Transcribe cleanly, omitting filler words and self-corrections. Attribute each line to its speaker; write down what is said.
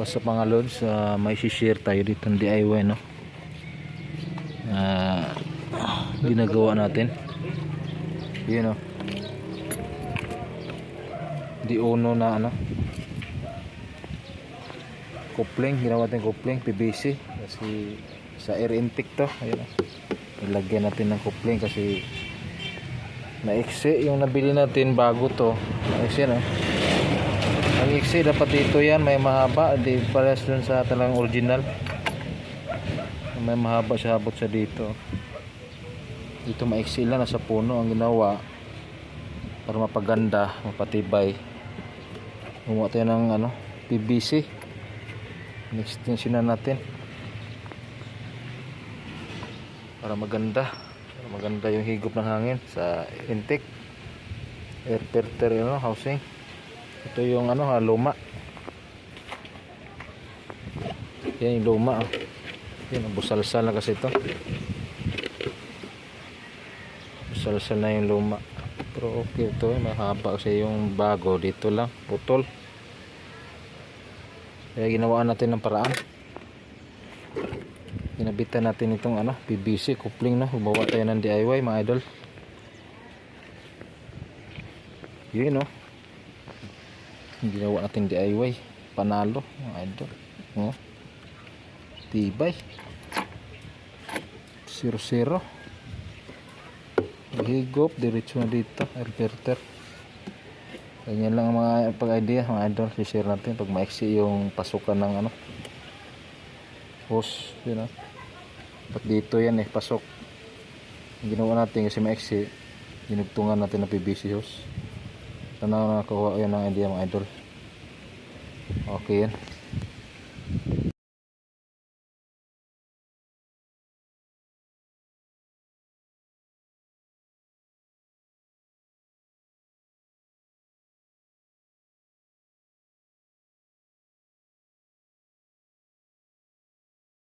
Speaker 1: What's up mga lods, may share tayo dito ng DIY, no? Ginagawa natin yun, no? Di uno na ano, coupling, ginawa natin coupling PVC kasi sa air intake to. Ayun, no? Ilagyan natin ng coupling kasi naiksi yung nabili natin bago to. Naiksi, no? Ang iksi dapat dito yan, may mahaba, di pares dun sa talagang original. May mahaba siya, habot siya dito. Dito maiksi lang, nasa puno ang ginawa para mapaganda, mapatibay. Gumawa tayo ng ano, PVC. Extension na natin para maganda, yung higop ng hangin sa intake, air filter, ano, housing. Ito yung ano, luma. Yan yung luma, oh. Yan, busalsal na kasi ito. Busalsal na yung luma. Pero okay ito, mahaba kasi yung bago. Dito lang, putol. Kaya ginawa natin ng paraan. Ginabitan natin itong ano, PVC coupling, no. Gumawa tayo ng DIY mga idol. Yun, no. Ginawa natin DIY, panalo mga idol, oh. Tibay 0-0, higop diretso na dito, air filter. Ganyan lang ang mga pag-idea mga idol, i-share natin pag maiksi yung pasukan ng ano, hose, yun, ba't dito yan pasok. Ginawa natin kasi maiksi, dinugtungan natin ng PVC hose. Sana nakakuha yan ng idea mga idol. Okay yan.